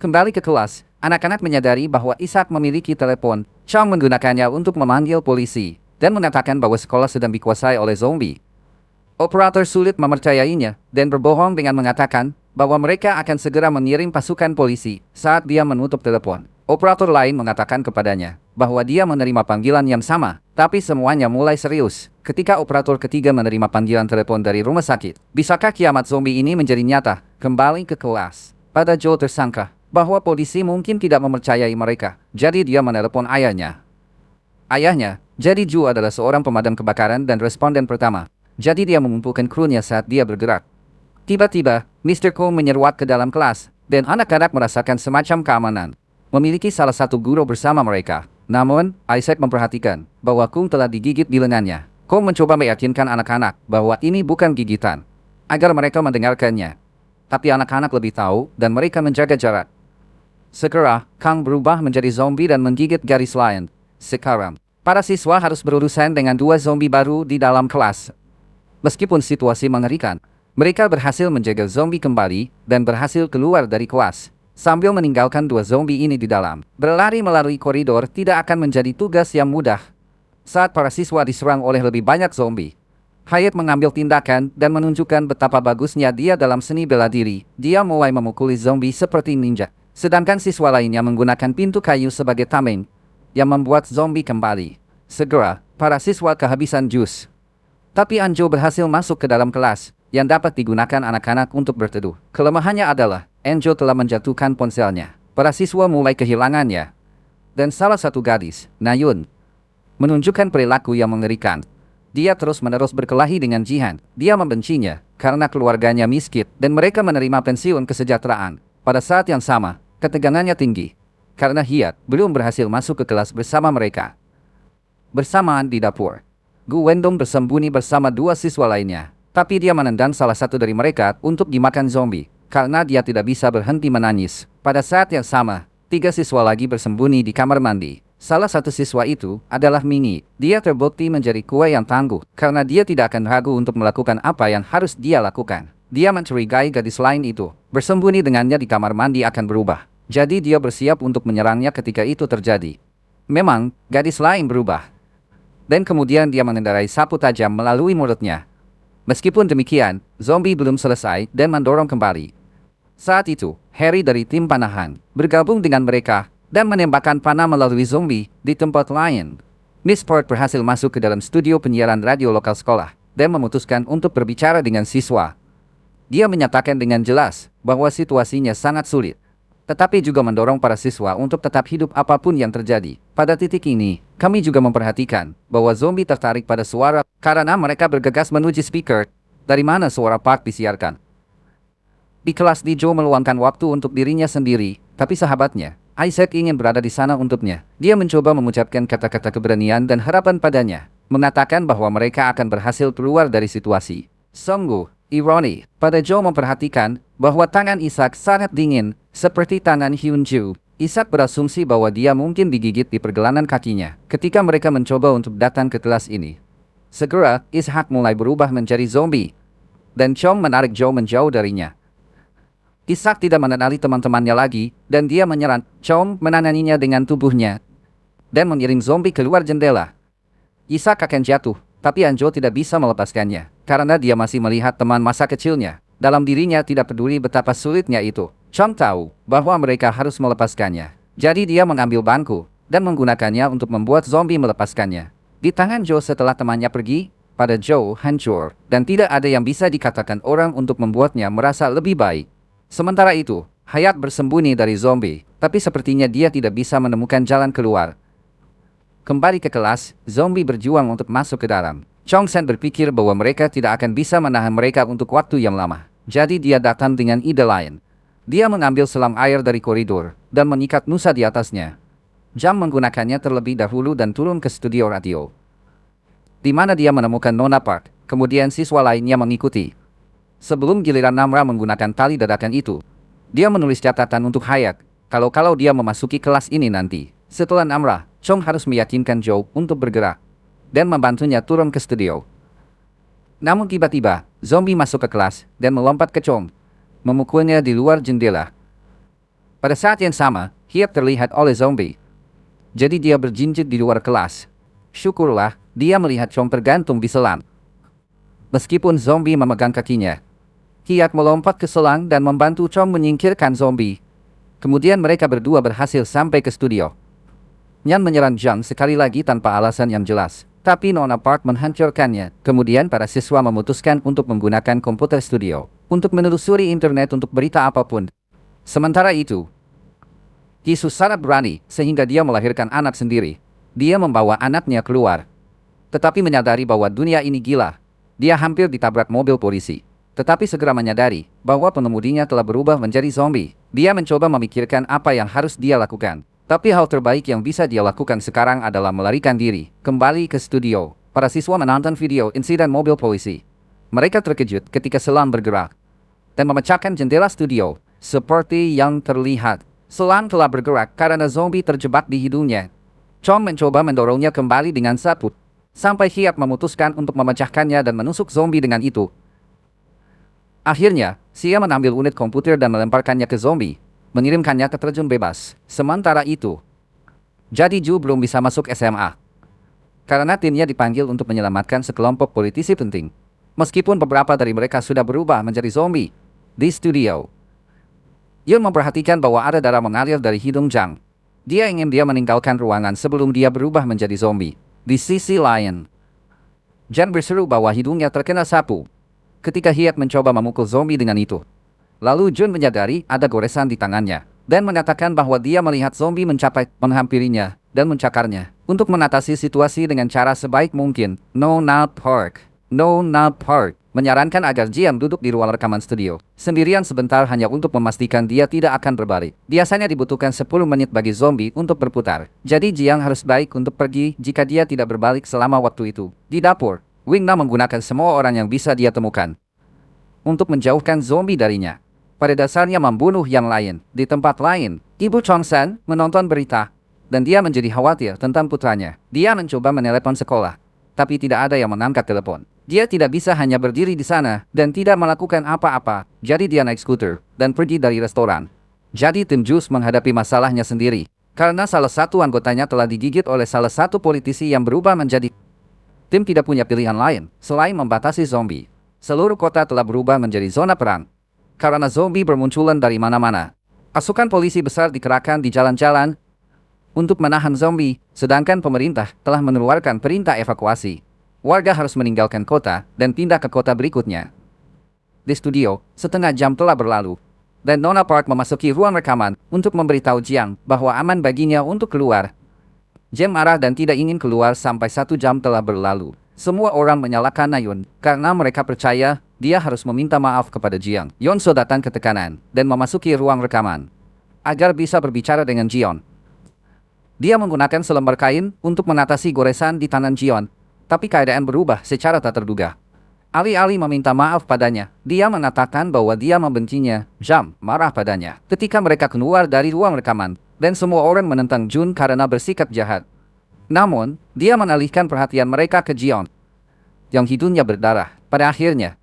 Kembali ke kelas, anak-anak menyadari bahwa Ishak memiliki telepon. Chong menggunakannya untuk memanggil polisi dan mengatakan bahwa sekolah sedang dikuasai oleh zombie. Operator sulit mempercayainya dan berbohong dengan mengatakan bahwa mereka akan segera mengirim pasukan polisi saat dia menutup telepon. Operator lain mengatakan kepadanya bahwa dia menerima panggilan yang sama, tapi semuanya mulai serius ketika operator ketiga menerima panggilan telepon dari rumah sakit. Bisakah kiamat zombie ini menjadi nyata? Kembali ke kelas. Pada Joe tersangka bahwa polisi mungkin tidak mempercayai mereka, jadi dia menelepon ayahnya. Ayahnya, jadi Joe adalah seorang pemadam kebakaran dan responden pertama. Jadi dia mengumpulkan krunya saat dia bergerak. Tiba-tiba, Mr. Cole menyeruak ke dalam kelas, dan anak-anak merasakan semacam keamanan. Memiliki salah satu guru bersama mereka. Namun, Isaac memperhatikan bahwa Kung telah digigit di lengannya. Cole mencoba meyakinkan anak-anak bahwa ini bukan gigitan, agar mereka mendengarkannya. Tapi anak-anak lebih tahu, dan mereka menjaga jarak. Segera, Kang berubah menjadi zombie dan menggigit garis lain. Sekarang, para siswa harus berurusan dengan dua zombie baru di dalam kelas. Meskipun situasi mengerikan, mereka berhasil menjaga zombie kembali dan berhasil keluar dari kelas, sambil meninggalkan dua zombie ini di dalam. Berlari melalui koridor tidak akan menjadi tugas yang mudah. Saat para siswa diserang oleh lebih banyak zombie, Hyatt mengambil tindakan dan menunjukkan betapa bagusnya dia dalam seni bela diri. Dia mulai memukuli zombie seperti ninja. Sedangkan siswa lainnya menggunakan pintu kayu sebagai tameng yang membuat zombie kembali. Segera, para siswa kehabisan jus. Tapi Anjo berhasil masuk ke dalam kelas yang dapat digunakan anak-anak untuk berteduh. Kelemahannya adalah Anjo telah menjatuhkan ponselnya. Para siswa mulai kehilangannya. Dan salah satu gadis, Nayun, menunjukkan perilaku yang mengerikan. Dia terus-menerus berkelahi dengan Jihan. Dia membencinya karena keluarganya miskin dan mereka menerima pensiun kesejahteraan. Pada saat yang sama, ketegangannya tinggi karena Hyatt belum berhasil masuk ke kelas bersama mereka. Bersamaan di dapur, Gu Wendong bersembunyi bersama dua siswa lainnya. Tapi dia menendang salah satu dari mereka untuk dimakan zombie karena dia tidak bisa berhenti menangis. Pada saat yang sama, tiga siswa lagi bersembunyi di kamar mandi. Salah satu siswa itu adalah Mingi. Dia terbukti menjadi kue yang tangguh karena dia tidak akan ragu untuk melakukan apa yang harus dia lakukan. Dia mencurigai gadis lain itu. Bersembunyi dengannya di kamar mandi akan berubah. Jadi dia bersiap untuk menyerangnya ketika itu terjadi. Memang, gadis lain berubah. Dan kemudian dia mengendarai sapu tajam melalui mulutnya. Meskipun demikian, zombie belum selesai dan mendorong kembali. Saat itu, Harry dari tim panahan bergabung dengan mereka dan menembakkan panah melalui zombie di tempat lain. Miss Port berhasil masuk ke dalam studio penyiaran radio lokal sekolah dan memutuskan untuk berbicara dengan siswa. Dia menyatakan dengan jelas bahwa situasinya sangat sulit, tetapi juga mendorong para siswa untuk tetap hidup apapun yang terjadi. Pada titik ini, kami juga memperhatikan bahwa zombie tertarik pada suara karena mereka bergegas menuju speaker dari mana suara Park disiarkan. Di kelas Joe meluangkan waktu untuk dirinya sendiri, tapi sahabatnya, Isaac ingin berada di sana untuknya. Dia mencoba mengucapkan kata-kata keberanian dan harapan padanya, mengatakan bahwa mereka akan berhasil keluar dari situasi. Sungguh ironi, pada Joe memperhatikan bahwa tangan Isaac sangat dingin, seperti tangan Hyunju. Isaac berasumsi bahwa dia mungkin digigit di pergelangan kakinya ketika mereka mencoba untuk datang ke kelas ini. Segera, Isaac mulai berubah menjadi zombie, dan Chong menarik Joe menjauh darinya. Isaac tidak mengenali teman-temannya lagi, dan dia menyerang. Chong menanganinya dengan tubuhnya dan mengirim zombie keluar jendela. Isaac akan jatuh, tapi Anjo tidak bisa melepaskannya karena dia masih melihat teman masa kecilnya. Dalam dirinya tidak peduli betapa sulitnya itu. Chong tahu bahwa mereka harus melepaskannya. Jadi dia mengambil bangku dan menggunakannya untuk membuat zombie melepaskannya. Di tangan Joe setelah temannya pergi, pada Joe hancur dan tidak ada yang bisa dikatakan orang untuk membuatnya merasa lebih baik. Sementara itu, Hyatt bersembunyi dari zombie, tapi sepertinya dia tidak bisa menemukan jalan keluar. Kembali ke kelas, zombie berjuang untuk masuk ke dalam. Chong Sen berpikir bahwa mereka tidak akan bisa menahan mereka untuk waktu yang lama. Jadi dia datang dengan ide lain. Dia mengambil selang air dari koridor dan mengikat Nusa di atasnya. Jam menggunakannya terlebih dahulu dan turun ke studio radio, di mana dia menemukan Nona Park. Kemudian siswa lainnya mengikuti. Sebelum giliran Namra menggunakan tali dadakan itu, dia menulis catatan untuk Hyatt kalau dia memasuki kelas ini nanti. Setelah Namra, Chong harus meyakinkan Joe untuk bergerak dan membantunya turun ke studio. Namun tiba-tiba, zombie masuk ke kelas dan melompat ke Chong, memukulnya di luar jendela. Pada saat yang sama, Hyuk terlihat oleh zombie. Jadi dia berjinjit di luar kelas. Syukurlah, dia melihat Chong tergantung di selang. Meskipun zombie memegang kakinya, Hyuk melompat ke selang dan membantu Chong menyingkirkan zombie. Kemudian mereka berdua berhasil sampai ke studio. Nyan menyerang Jang sekali lagi tanpa alasan yang jelas. Tapi Nona Park menghancurkannya. Kemudian para siswa memutuskan untuk menggunakan komputer studio untuk menelusuri internet untuk berita apapun. Sementara itu, Jisoo sangat berani sehingga dia melahirkan anak sendiri. Dia membawa anaknya keluar. Tetapi menyadari bahwa dunia ini gila. Dia hampir ditabrak mobil polisi. Tetapi segera menyadari bahwa pengemudinya telah berubah menjadi zombie. Dia mencoba memikirkan apa yang harus dia lakukan. Tapi hal terbaik yang bisa dia lakukan sekarang adalah melarikan diri, kembali ke studio. Para siswa menonton video insiden mobil polisi. Mereka terkejut ketika selang bergerak dan memecahkan jendela studio. Seperti yang terlihat, selang telah bergerak karena zombie terjebak di hidungnya. Chong mencoba mendorongnya kembali dengan sapu, sampai Hyuk memutuskan untuk memecahkannya dan menusuk zombie dengan itu. Akhirnya, Sia mengambil unit komputer dan melemparkannya ke zombie, mengirimkannya ke terjun bebas. Sementara itu, jadi Ju belum bisa masuk SMA. Karena timnya dipanggil untuk menyelamatkan sekelompok politisi penting. Meskipun beberapa dari mereka sudah berubah menjadi zombie. Di studio, Yun memperhatikan bahwa ada darah mengalir dari hidung Jang. Dia ingin dia meninggalkan ruangan sebelum dia berubah menjadi zombie. Di sisi lain, Jang berseru bahwa hidungnya terkena sapu ketika Hyuk mencoba memukul zombie dengan itu. Lalu Jun menyadari ada goresan di tangannya, dan mengatakan bahwa dia melihat zombie menghampirinya, dan mencakarnya, untuk mengatasi situasi dengan cara sebaik mungkin. Nona Park menyarankan agar Jiang duduk di ruang rekaman studio, sendirian sebentar hanya untuk memastikan dia tidak akan berbalik. Biasanya dibutuhkan 10 menit bagi zombie untuk berputar, jadi Jiang harus baik untuk pergi jika dia tidak berbalik selama waktu itu. Di dapur, Wing-na menggunakan semua orang yang bisa dia temukan untuk menjauhkan zombie darinya. Pada dasarnya membunuh yang lain. Di tempat lain, Ibu Chong-san menonton berita, dan dia menjadi khawatir tentang putranya. Dia mencoba menelepon sekolah, tapi tidak ada yang mengangkat telepon. Dia tidak bisa hanya berdiri di sana, dan tidak melakukan apa-apa. Jadi dia naik skuter, dan pergi dari restoran. Jadi tim Jus menghadapi masalahnya sendiri, karena salah satu anggotanya telah digigit oleh salah satu politisi yang berubah menjadi. Tim tidak punya pilihan lain, selain membatasi zombie. Seluruh kota telah berubah menjadi zona perang. Karena zombie bermunculan dari mana-mana. Pasukan polisi besar dikerahkan di jalan-jalan untuk menahan zombie, sedangkan pemerintah telah mengeluarkan perintah evakuasi. Warga harus meninggalkan kota dan pindah ke kota berikutnya. Di studio, setengah jam telah berlalu, dan Nona Park memasuki ruang rekaman untuk memberitahu Jiang bahwa aman baginya untuk keluar. Jem marah dan tidak ingin keluar sampai 1 jam telah berlalu. Semua orang menyalahkan Nayun karena mereka percaya dia harus meminta maaf kepada Jiang. Yonso datang ke tekanan dan memasuki ruang rekaman agar bisa berbicara dengan Jion. Dia menggunakan selembar kain untuk mengatasi goresan di tangan Jion, tapi keadaan berubah secara tak terduga. Alih-alih meminta maaf padanya, dia mengatakan bahwa dia membencinya. Jam marah padanya ketika mereka keluar dari ruang rekaman, dan semua orang menentang Jun karena bersikap jahat. Namun, dia mengalihkan perhatian mereka ke Jion, yang hidungnya berdarah. Pada akhirnya,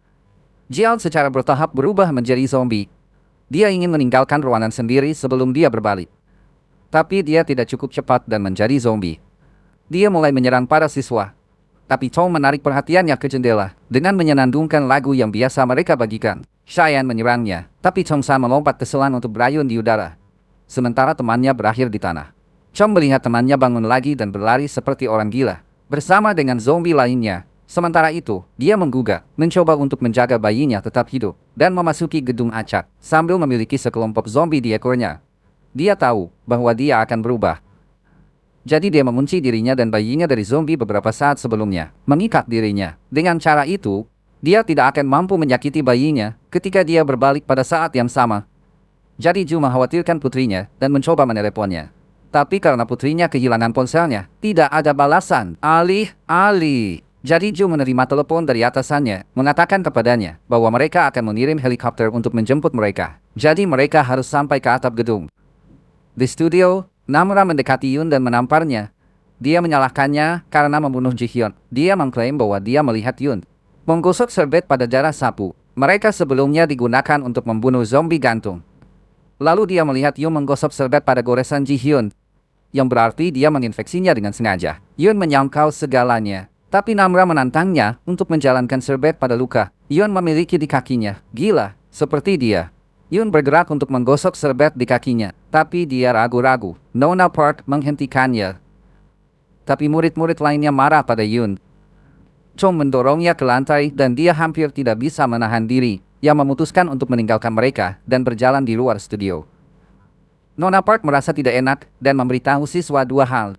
Jion secara bertahap berubah menjadi zombie. Dia ingin meninggalkan ruangan sendiri sebelum dia berbalik. Tapi dia tidak cukup cepat dan menjadi zombie. Dia mulai menyerang para siswa. Tapi Chong menarik perhatiannya ke jendela dengan menyenandungkan lagu yang biasa mereka bagikan. Cheyenne menyerangnya, tapi Chong-san melompat ke selang untuk berayun di udara. Sementara temannya berakhir di tanah. Chong melihat temannya bangun lagi dan berlari seperti orang gila, bersama dengan zombie lainnya. Sementara itu, dia menggugah, mencoba untuk menjaga bayinya tetap hidup, dan memasuki gedung acak, sambil memiliki sekelompok zombie di ekornya. Dia tahu bahwa dia akan berubah. Jadi dia mengunci dirinya dan bayinya dari zombie beberapa saat sebelumnya, mengikat dirinya. Dengan cara itu, dia tidak akan mampu menyakiti bayinya ketika dia berbalik pada saat yang sama. Jadi Ju mengkhawatirkan putrinya dan mencoba meneleponnya. Tapi karena putrinya kehilangan ponselnya, tidak ada balasan. Jadi Ju menerima telepon dari atasannya, mengatakan kepadanya bahwa mereka akan mengirim helikopter untuk menjemput mereka. Jadi mereka harus sampai ke atap gedung. Di studio, Namura mendekati Yun dan menamparnya. Dia menyalahkannya karena membunuh Ji-hyun. Dia mengklaim bahwa dia melihat Yun menggosok serbet pada darah sapu. Mereka sebelumnya digunakan untuk membunuh zombie gantung. Lalu dia melihat Yun menggosok serbet pada goresan Ji Hyun, yang berarti dia menginfeksinya dengan sengaja. Yun menyangkal segalanya, tapi Namra menantangnya untuk menjalankan serbet pada luka Yun memiliki di kakinya. Gila, seperti dia. Yun bergerak untuk menggosok serbet di kakinya, tapi dia ragu-ragu. Nona Park menghentikannya. Tapi murid-murid lainnya marah pada Yun. Chong mendorongnya ke lantai dan dia hampir tidak bisa menahan diri. Ia memutuskan untuk meninggalkan mereka dan berjalan di luar studio. Nona Park merasa tidak enak dan memberitahu siswa dua hal.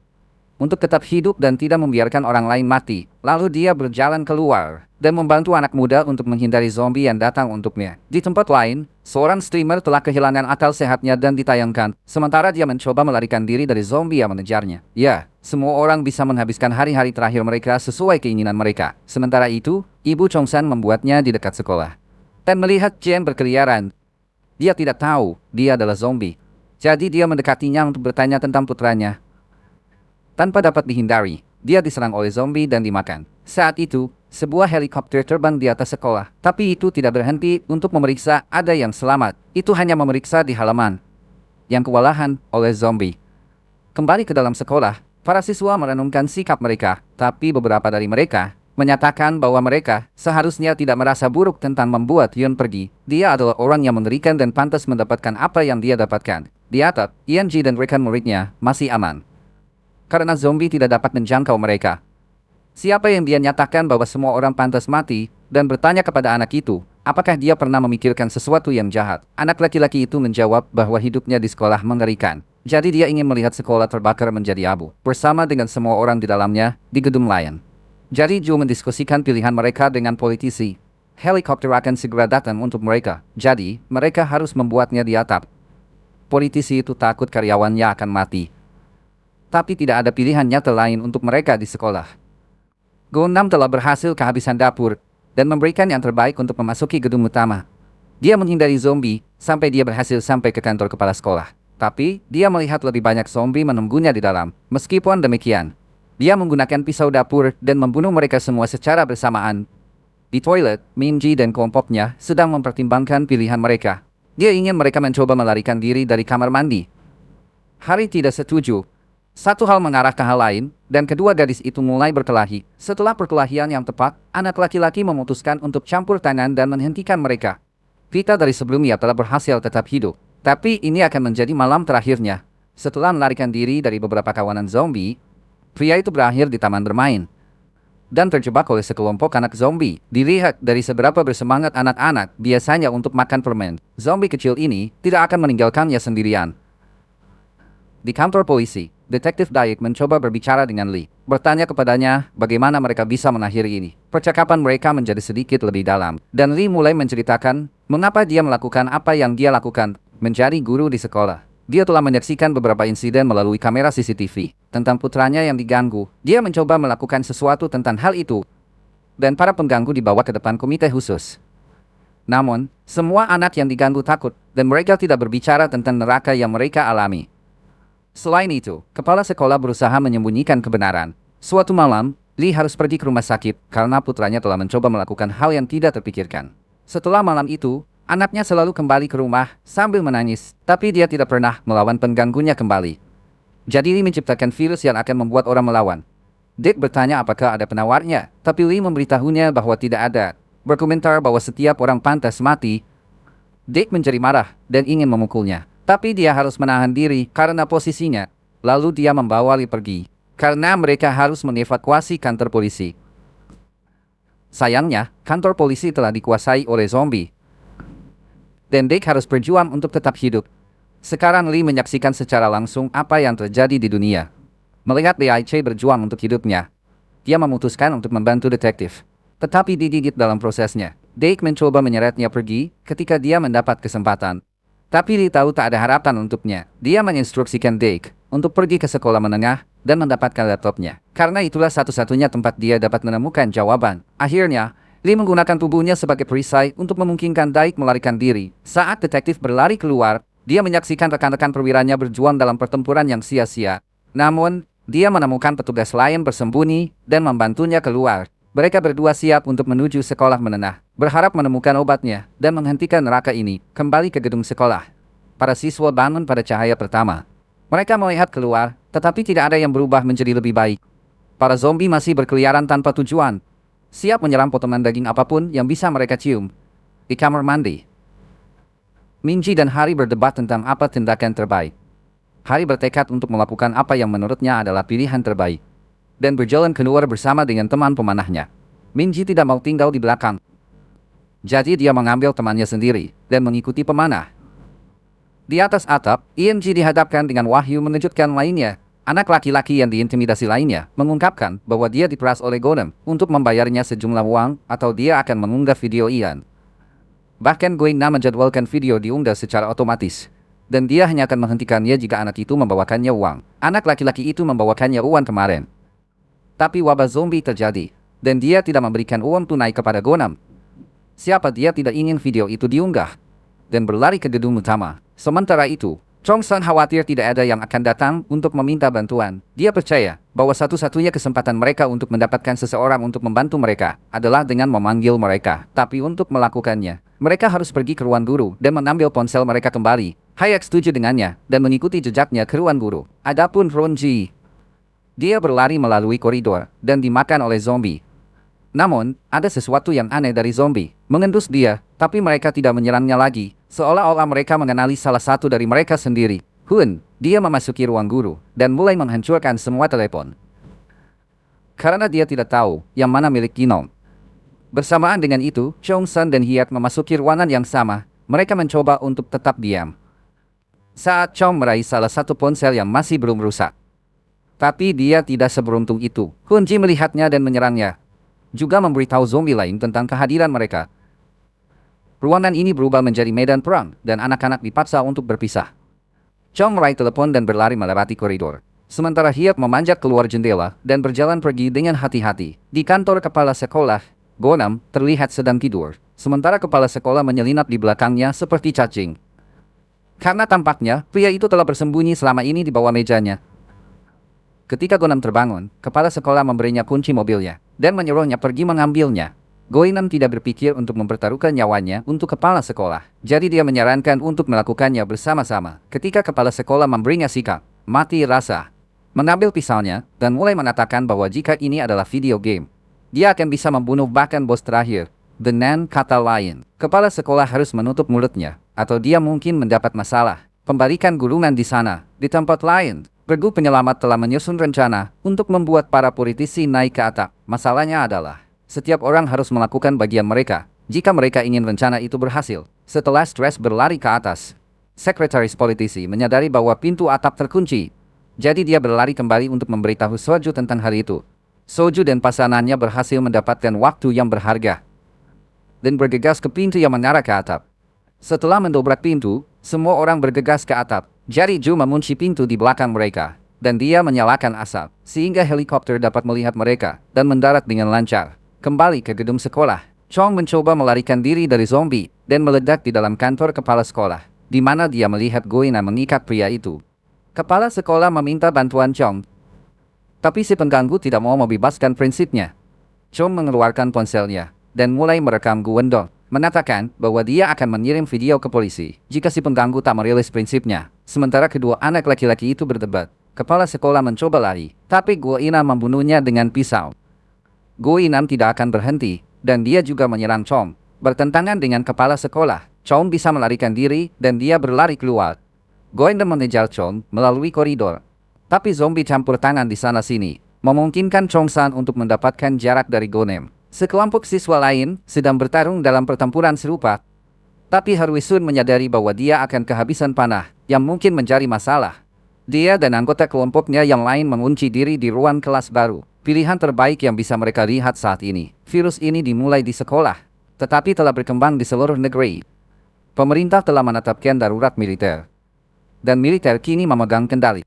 Untuk tetap hidup dan tidak membiarkan orang lain mati. Lalu dia berjalan keluar dan membantu anak muda untuk menghindari zombie yang datang untuknya. Di tempat lain, seorang streamer telah kehilangan akal sehatnya dan ditayangkan, sementara dia mencoba melarikan diri dari zombie yang mengejarnya. Ya, semua orang bisa menghabiskan hari-hari terakhir mereka sesuai keinginan mereka. Sementara itu, Ibu Chongsan membuatnya di dekat sekolah. Dan melihat Jen berkeliaran, dia tidak tahu dia adalah zombie. Jadi dia mendekatinya untuk bertanya tentang putranya. Tanpa dapat dihindari, dia diserang oleh zombie dan dimakan. Saat itu, sebuah helikopter terbang di atas sekolah. Tapi itu tidak berhenti untuk memeriksa ada yang selamat. Itu hanya memeriksa di halaman yang kewalahan oleh zombie. Kembali ke dalam sekolah, para siswa merenungkan sikap mereka. Tapi beberapa dari mereka menyatakan bahwa mereka seharusnya tidak merasa buruk tentang membuat Yun pergi. Dia adalah orang yang mengerikan dan pantas mendapatkan apa yang dia dapatkan. Di atap, Ji dan rekan muridnya masih aman. Karena zombie tidak dapat menjangkau mereka. Siapa yang dia nyatakan bahwa semua orang pantas mati, dan bertanya kepada anak itu, apakah dia pernah memikirkan sesuatu yang jahat. Anak laki-laki itu menjawab bahwa hidupnya di sekolah mengerikan. Jadi dia ingin melihat sekolah terbakar menjadi abu, bersama dengan semua orang di dalamnya, di gedung lain. Jadi Ju mendiskusikan pilihan mereka dengan politisi. Helikopter akan segera datang untuk mereka, jadi mereka harus membuatnya di atap. Politisi itu takut karyawannya akan mati. Tapi tidak ada pilihan nyata lain untuk mereka di sekolah. Go-6 telah berhasil kehabisan dapur dan memberikan yang terbaik untuk memasuki gedung utama. Dia menghindari zombie sampai dia berhasil sampai ke kantor kepala sekolah. Tapi dia melihat lebih banyak zombie menunggunya di dalam. Meskipun demikian, dia menggunakan pisau dapur dan membunuh mereka semua secara bersamaan. Di toilet, Minji dan kelompoknya sedang mempertimbangkan pilihan mereka. Dia ingin mereka mencoba melarikan diri dari kamar mandi. Hari tidak setuju. Satu hal mengarah ke hal lain, dan kedua gadis itu mulai berkelahi. Setelah perkelahian yang tepat, anak laki-laki memutuskan untuk campur tangan dan menghentikan mereka. Vita dari sebelumnya telah berhasil tetap hidup. Tapi ini akan menjadi malam terakhirnya. Setelah melarikan diri dari beberapa kawanan zombie, pria itu berakhir di taman bermain. Dan terjebak oleh sekelompok anak zombie. Dilihat dari seberapa bersemangat anak-anak biasanya untuk makan permen, zombie kecil ini tidak akan meninggalkannya sendirian. Di kantor polisi, Detektif Daik mencoba berbicara dengan Lee. Bertanya kepadanya bagaimana mereka bisa mengakhiri ini. Percakapan mereka menjadi sedikit lebih dalam. Dan Lee mulai menceritakan mengapa dia melakukan apa yang dia lakukan, menjadi guru di sekolah. Dia telah menyaksikan beberapa insiden melalui kamera CCTV tentang putranya yang diganggu. Dia mencoba melakukan sesuatu tentang hal itu, dan para pengganggu dibawa ke depan komite khusus. Namun, semua anak yang diganggu takut, dan mereka tidak berbicara tentang neraka yang mereka alami. Selain itu, kepala sekolah berusaha menyembunyikan kebenaran. Suatu malam, Lee harus pergi ke rumah sakit karena putranya telah mencoba melakukan hal yang tidak terpikirkan. Setelah malam itu, anaknya selalu kembali ke rumah sambil menangis, tapi dia tidak pernah melawan pengganggunya kembali. Jadi Lee menciptakan virus yang akan membuat orang melawan. Dick bertanya apakah ada penawarnya, tapi Lee memberitahunya bahwa tidak ada. Berkomentar bahwa setiap orang pantas mati. Dick menjadi marah dan ingin memukulnya, tapi dia harus menahan diri karena posisinya. Lalu dia membawa Lee pergi, karena mereka harus mengevakuasi kantor polisi. Sayangnya, kantor polisi telah dikuasai oleh zombie. Dan Dick harus berjuang untuk tetap hidup. Sekarang Lee menyaksikan secara langsung apa yang terjadi di dunia. Melihat DIC berjuang untuk hidupnya, dia memutuskan untuk membantu detektif. Tetapi digigit dalam prosesnya. Dick mencoba menyeretnya pergi ketika dia mendapat kesempatan. Tapi Lee tahu tak ada harapan untuknya. Dia menginstruksikan Dick untuk pergi ke sekolah menengah dan mendapatkan laptopnya. Karena itulah satu-satunya tempat dia dapat menemukan jawaban. Akhirnya, Lee menggunakan tubuhnya sebagai perisai untuk memungkinkan Dick melarikan diri. Saat detektif berlari keluar, dia menyaksikan rekan-rekan perwiranya berjuang dalam pertempuran yang sia-sia. Namun, dia menemukan petugas lain bersembunyi dan membantunya keluar. Mereka berdua siap untuk menuju sekolah menengah, berharap menemukan obatnya dan menghentikan neraka ini. Kembali ke gedung sekolah. Para siswa bangun pada cahaya pertama. Mereka melihat keluar, tetapi tidak ada yang berubah menjadi lebih baik. Para zombie masih berkeliaran tanpa tujuan, siap menyerang potongan daging apapun yang bisa mereka cium. Di kamar mandi, Minji dan Hari berdebat tentang apa tindakan terbaik. Hari bertekad untuk melakukan apa yang menurutnya adalah pilihan terbaik, dan berjalan keluar bersama dengan teman pemanahnya. Minji tidak mau tinggal di belakang. Jadi dia mengambil temannya sendiri, dan mengikuti pemanah. Di atas atap, Inji dihadapkan dengan wahyu mengejutkan lainnya. Anak laki-laki yang diintimidasi lainnya mengungkapkan bahwa dia diperas oleh Gonem untuk membayarnya sejumlah uang atau dia akan mengunggah video Ian. Bahkan Goina menjadwalkan video diunggah secara otomatis. Dan dia hanya akan menghentikannya jika anak itu membawakannya uang. Anak laki-laki itu membawakannya uang kemarin. Tapi wabah zombie terjadi, dan dia tidak memberikan uang tunai kepada Gonem. Siapa dia tidak ingin video itu diunggah, dan berlari ke gedung utama. Sementara itu, Chong-san khawatir tidak ada yang akan datang untuk meminta bantuan. Dia percaya bahwa satu-satunya kesempatan mereka untuk mendapatkan seseorang untuk membantu mereka adalah dengan memanggil mereka. Tapi untuk melakukannya, mereka harus pergi ke ruang guru dan mengambil ponsel mereka kembali. Hayek setuju dengannya dan mengikuti jejaknya ke ruang guru. Adapun Ronji, dia berlari melalui koridor dan dimakan oleh zombie. Namun, ada sesuatu yang aneh dari zombie. Mengendus dia, tapi mereka tidak menyerangnya lagi. Seolah-olah mereka mengenali salah satu dari mereka sendiri. Dia memasuki ruang guru dan mulai menghancurkan semua telepon. Karena dia tidak tahu yang mana milik Kinom. Bersamaan dengan itu, Chong-san dan Hyuk memasuki ruangan yang sama. Mereka mencoba untuk tetap diam. Saat Chong meraih salah satu ponsel yang masih belum rusak. Tapi dia tidak seberuntung itu. Hunji melihatnya dan menyerangnya. Juga memberitahu zombie lain tentang kehadiran mereka. Ruangan ini berubah menjadi medan perang, dan anak-anak dipaksa untuk berpisah. Chong meraih telepon dan berlari melewati koridor. Sementara Hyuk memanjat keluar jendela dan berjalan pergi dengan hati-hati. Di kantor kepala sekolah, Gonem terlihat sedang tidur. Sementara kepala sekolah menyelinap di belakangnya seperti cacing. Karena tampaknya, pria itu telah bersembunyi selama ini di bawah mejanya. Ketika Gonem terbangun, kepala sekolah memberinya kunci mobilnya dan menyuruhnya pergi mengambilnya. Goinem tidak berpikir untuk mempertaruhkan nyawanya untuk kepala sekolah. Jadi dia menyarankan untuk melakukannya bersama-sama. Ketika kepala sekolah memberinya sikap mati rasa, mengambil pisaunya dan mulai mengatakan bahwa jika ini adalah video game, dia akan bisa membunuh bahkan bos terakhir. Dengan kata lain, kepala sekolah harus menutup mulutnya atau dia mungkin mendapat masalah. Pembalikan gulungan di sana. Di tempat lain, Regu penyelamat telah menyusun rencana untuk membuat para politisi naik ke atap. Masalahnya adalah, setiap orang harus melakukan bagian mereka jika mereka ingin rencana itu berhasil. Setelah stres berlari ke atas, sekretaris politisi menyadari bahwa pintu atap terkunci. Jadi dia berlari kembali untuk memberitahu Soju tentang hal itu. Soju dan pasangannya berhasil mendapatkan waktu yang berharga dan bergegas ke pintu yang mengarah ke atap. Setelah mendobrak pintu, semua orang bergegas ke atap. Jadi Ju mengunci pintu di belakang mereka, dan dia menyalakan asap, sehingga helikopter dapat melihat mereka, dan mendarat dengan lancar. Kembali ke gedung sekolah, Chong mencoba melarikan diri dari zombie, dan meledak di dalam kantor kepala sekolah, di mana dia melihat Goina mengikat pria itu. Kepala sekolah meminta bantuan Chong, tapi si pengganggu tidak mau membebaskan prinsipnya. Chong mengeluarkan ponselnya, dan mulai merekam Guwendong, mengatakan bahwa dia akan mengirim video ke polisi jika si pengganggu tak merilis prinsipnya. Sementara kedua anak laki-laki itu berdebat, kepala sekolah mencoba lari, tapi Goina membunuhnya dengan pisau. Goina tidak akan berhenti, dan dia juga menyerang Chong. Bertentangan dengan kepala sekolah, Chong bisa melarikan diri dan dia berlari keluar. Goina mengejar Chong melalui koridor, tapi zombie campur tangan di sana-sini memungkinkan Chong-san untuk mendapatkan jarak dari Gonem. Sekelompok siswa lain sedang bertarung dalam pertempuran serupa. Tapi Harwisun menyadari bahwa dia akan kehabisan panah yang mungkin menjadi masalah. Dia dan anggota kelompoknya yang lain mengunci diri di ruang kelas baru. Pilihan terbaik yang bisa mereka lihat saat ini. Virus ini dimulai di sekolah, tetapi telah berkembang di seluruh negeri. Pemerintah telah menetapkan darurat militer, dan militer kini memegang kendali.